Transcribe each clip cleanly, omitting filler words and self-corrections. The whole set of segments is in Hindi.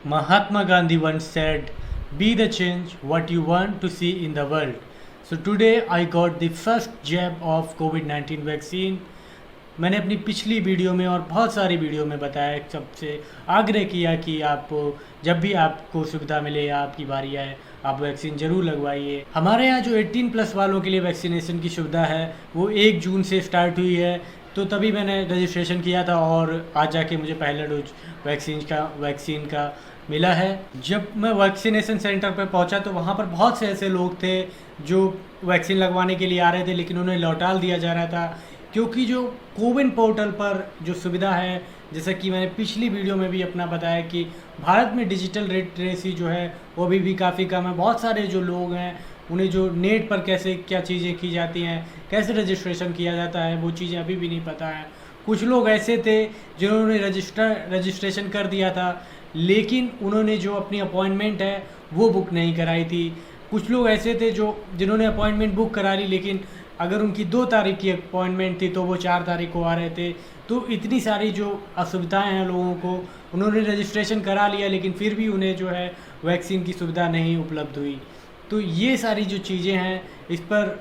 Mahatma Gandhi once said, "Be the change what you want to see in the world." So today I got the first jab of COVID-19 vaccine. मैंने अपनी पिछली वीडियो में और बहुत सारी वीडियो में बताया, सबसे आग्रह किया कि आप जब भी आपको सुविधा मिले या आपकी बारी आए आप वैक्सीन ज़रूर लगवाइए। हमारे यहाँ जो 18+ वालों के लिए वैक्सीनेशन की सुविधा है वो 1 जून से स्टार्ट हुई है, तो तभी मैंने रजिस्ट्रेशन किया था और आज जाके मुझे पहला डोज वैक्सीन का मिला है। जब मैं वैक्सीनेशन सेंटर पर पहुंचा तो वहां पर बहुत से ऐसे लोग थे जो वैक्सीन लगवाने के लिए आ रहे थे, लेकिन उन्हें लौटाल दिया जा रहा था क्योंकि जो कोविन पोर्टल पर जो सुविधा है, जैसा कि मैंने पिछली वीडियो में भी अपना बताया कि भारत में डिजिटल लिटरेसी जो है वो अभी भी काफ़ी कम है। बहुत सारे जो लोग हैं उन्हें जो नेट पर कैसे क्या चीज़ें की जाती हैं, कैसे रजिस्ट्रेशन किया जाता है, वो चीज़ें अभी भी नहीं पता है। कुछ लोग ऐसे थे जिन्होंने रजिस्ट्रेशन कर दिया था, लेकिन उन्होंने जो अपनी अपॉइंटमेंट है वो बुक नहीं कराई थी। कुछ लोग ऐसे थे जिन्होंने अपॉइंटमेंट बुक करा ली, लेकिन अगर उनकी 2 तारीख की अपॉइंटमेंट थी तो वो 4 तारीख को आ रहे थे। तो इतनी सारी जो असुविधाएं हैं लोगों को, उन्होंने रजिस्ट्रेशन करा लिया लेकिन फिर भी उन्हें जो है वैक्सीन की सुविधा नहीं उपलब्ध हुई। तो ये सारी जो चीज़ें हैं इस पर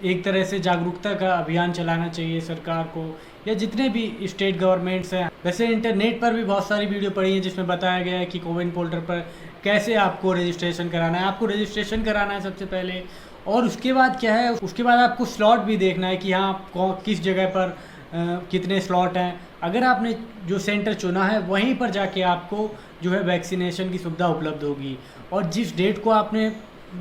एक तरह से जागरूकता का अभियान चलाना चाहिए सरकार को या जितने भी स्टेट गवर्नमेंट्स हैं। वैसे इंटरनेट पर भी बहुत सारी वीडियो पड़ी हैं जिसमें बताया गया है कि कोविन पोर्टल पर कैसे आपको रजिस्ट्रेशन कराना है। आपको रजिस्ट्रेशन कराना है सबसे पहले, और उसके बाद क्या है, उसके बाद आपको स्लॉट भी देखना है कि हाँ किस जगह पर कितने स्लॉट हैं। अगर आपने जो सेंटर चुना है वहीं पर जाके आपको जो है वैक्सीनेशन की सुविधा उपलब्ध होगी, और जिस डेट को आपने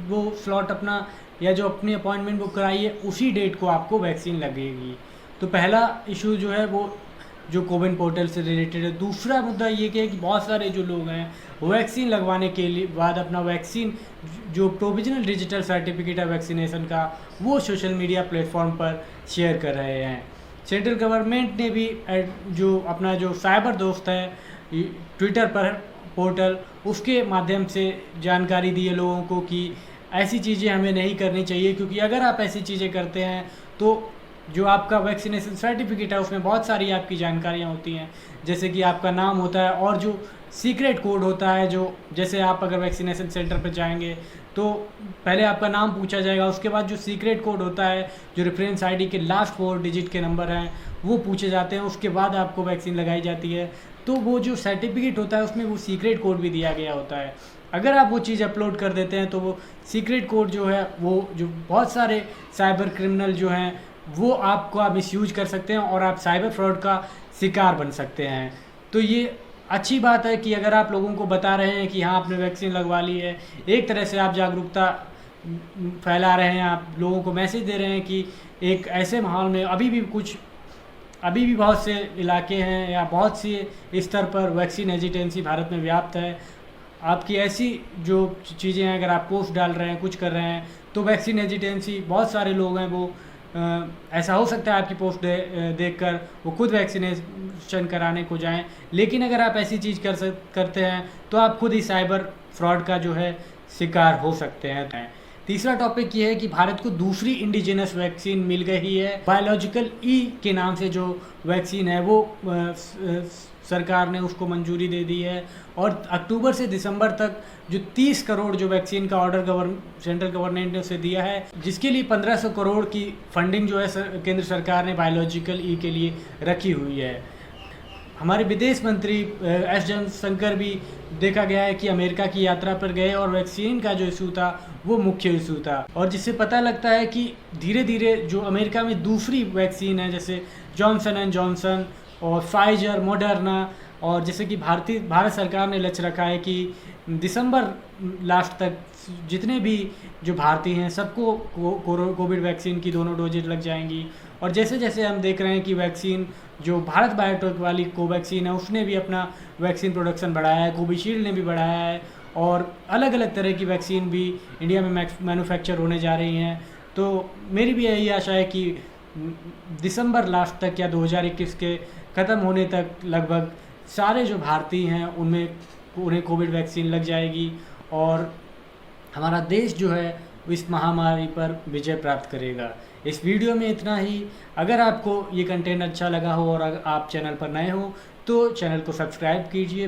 वो स्लॉट अपना या जो अपनी अपॉइंटमेंट बुक कराई है उसी डेट को आपको वैक्सीन लगेगी। तो पहला इशू जो है वो जो कोविन पोर्टल से रिलेटेड है। दूसरा मुद्दा ये कि बहुत सारे जो लोग हैं वैक्सीन लगवाने के लिए बाद अपना वैक्सीन जो प्रोविजनल डिजिटल सर्टिफिकेट है वैक्सीनेशन का वो सोशल मीडिया प्लेटफॉर्म पर शेयर कर रहे हैं। सेंट्रल गवर्नमेंट ने भी जो अपना जो साइबर दोस्त है ट्विटर पर पोर्टल, उसके माध्यम से जानकारी दी है लोगों को कि ऐसी चीज़ें हमें नहीं करनी चाहिए, क्योंकि अगर आप ऐसी चीज़ें करते हैं तो जो आपका वैक्सीनेशन सर्टिफिकेट है उसमें बहुत सारी आपकी जानकारियाँ होती हैं, जैसे कि आपका नाम होता है और जो सीक्रेट कोड होता है, जो जैसे आप अगर वैक्सीनेशन सेंटर पर जाएंगे तो पहले आपका नाम पूछा जाएगा, उसके बाद जो सीक्रेट कोड होता है, जो रेफरेंस आईडी के लास्ट 4 डिजिट के नंबर हैं वो पूछे जाते हैं, उसके बाद आपको वैक्सीन लगाई जाती है। तो वो जो सर्टिफिकेट होता है उसमें वो सीक्रेट कोड भी दिया गया होता है। अगर आप वो चीज़ अपलोड कर देते हैं तो वो सीक्रेट कोड जो है वो जो बहुत सारे साइबर क्रिमिनल जो हैं वो आपको मिसयूज कर सकते हैं और आप साइबर फ्रॉड का शिकार बन सकते हैं। तो ये अच्छी बात है कि अगर आप लोगों को बता रहे हैं कि हाँ आपने वैक्सीन लगवा ली है, एक तरह से आप जागरूकता फैला रहे हैं, आप लोगों को मैसेज दे रहे हैं कि एक ऐसे माहौल में अभी भी बहुत से इलाके हैं या बहुत सी स्तर पर वैक्सीन हेजिटेंसी भारत में व्याप्त है। आपकी ऐसी जो चीज़ें हैं, अगर आप पोस्ट डाल रहे हैं, कुछ कर रहे हैं, तो वैक्सीन हेजिटेंसी बहुत सारे लोग हैं वो ऐसा हो सकता है आपकी पोस्ट देखकर वो खुद वैक्सीनेशन कराने को जाएं। लेकिन अगर आप ऐसी चीज़ करते हैं तो आप खुद ही साइबर फ्रॉड का जो है शिकार हो सकते हैं। तीसरा टॉपिक ये है कि भारत को दूसरी इंडिजिनस वैक्सीन मिल गई है। बायोलॉजिकल ई के नाम से जो वैक्सीन है वो सरकार ने उसको मंजूरी दे दी है, और अक्टूबर से दिसंबर तक जो 30 करोड़ जो वैक्सीन का ऑर्डर सेंट्रल गवर्नमेंट ने उसे दिया है, जिसके लिए 1500 करोड़ की फंडिंग जो है केंद्र सरकार ने बायोलॉजिकल ई के लिए रखी हुई है। हमारे विदेश मंत्री एस जयशंकर भी देखा गया है कि अमेरिका की यात्रा पर गए और वैक्सीन का जो इशू था वो मुख्य इशू था, और जिससे पता लगता है कि धीरे धीरे जो अमेरिका में दूसरी वैक्सीन है जैसे जॉनसन एंड जॉनसन और फाइजर, मॉडर्ना, और जैसे कि भारत सरकार ने लक्ष्य रखा है कि दिसंबर लास्ट तक जितने भी जो भारतीय हैं सबको कोविड वैक्सीन की दोनों डोजेज लग जाएंगी। और जैसे जैसे हम देख रहे हैं कि वैक्सीन जो भारत बायोटेक वाली कोवैक्सीन है उसने भी अपना वैक्सीन प्रोडक्शन बढ़ाया है, कोविशील्ड ने भी बढ़ाया है, और अलग अलग तरह की वैक्सीन भी इंडिया में मैन्युफैक्चर होने जा रही हैं। तो मेरी भी यही आशा है कि दिसंबर लास्ट तक या 2021 के ख़त्म होने तक लगभग सारे जो भारतीय हैं उन्हें कोविड वैक्सीन लग जाएगी और हमारा देश जो है इस महामारी पर विजय प्राप्त करेगा। इस वीडियो में इतना ही। अगर आपको ये कंटेंट अच्छा लगा हो और आप चैनल पर नए हो तो चैनल को सब्सक्राइब कीजिए।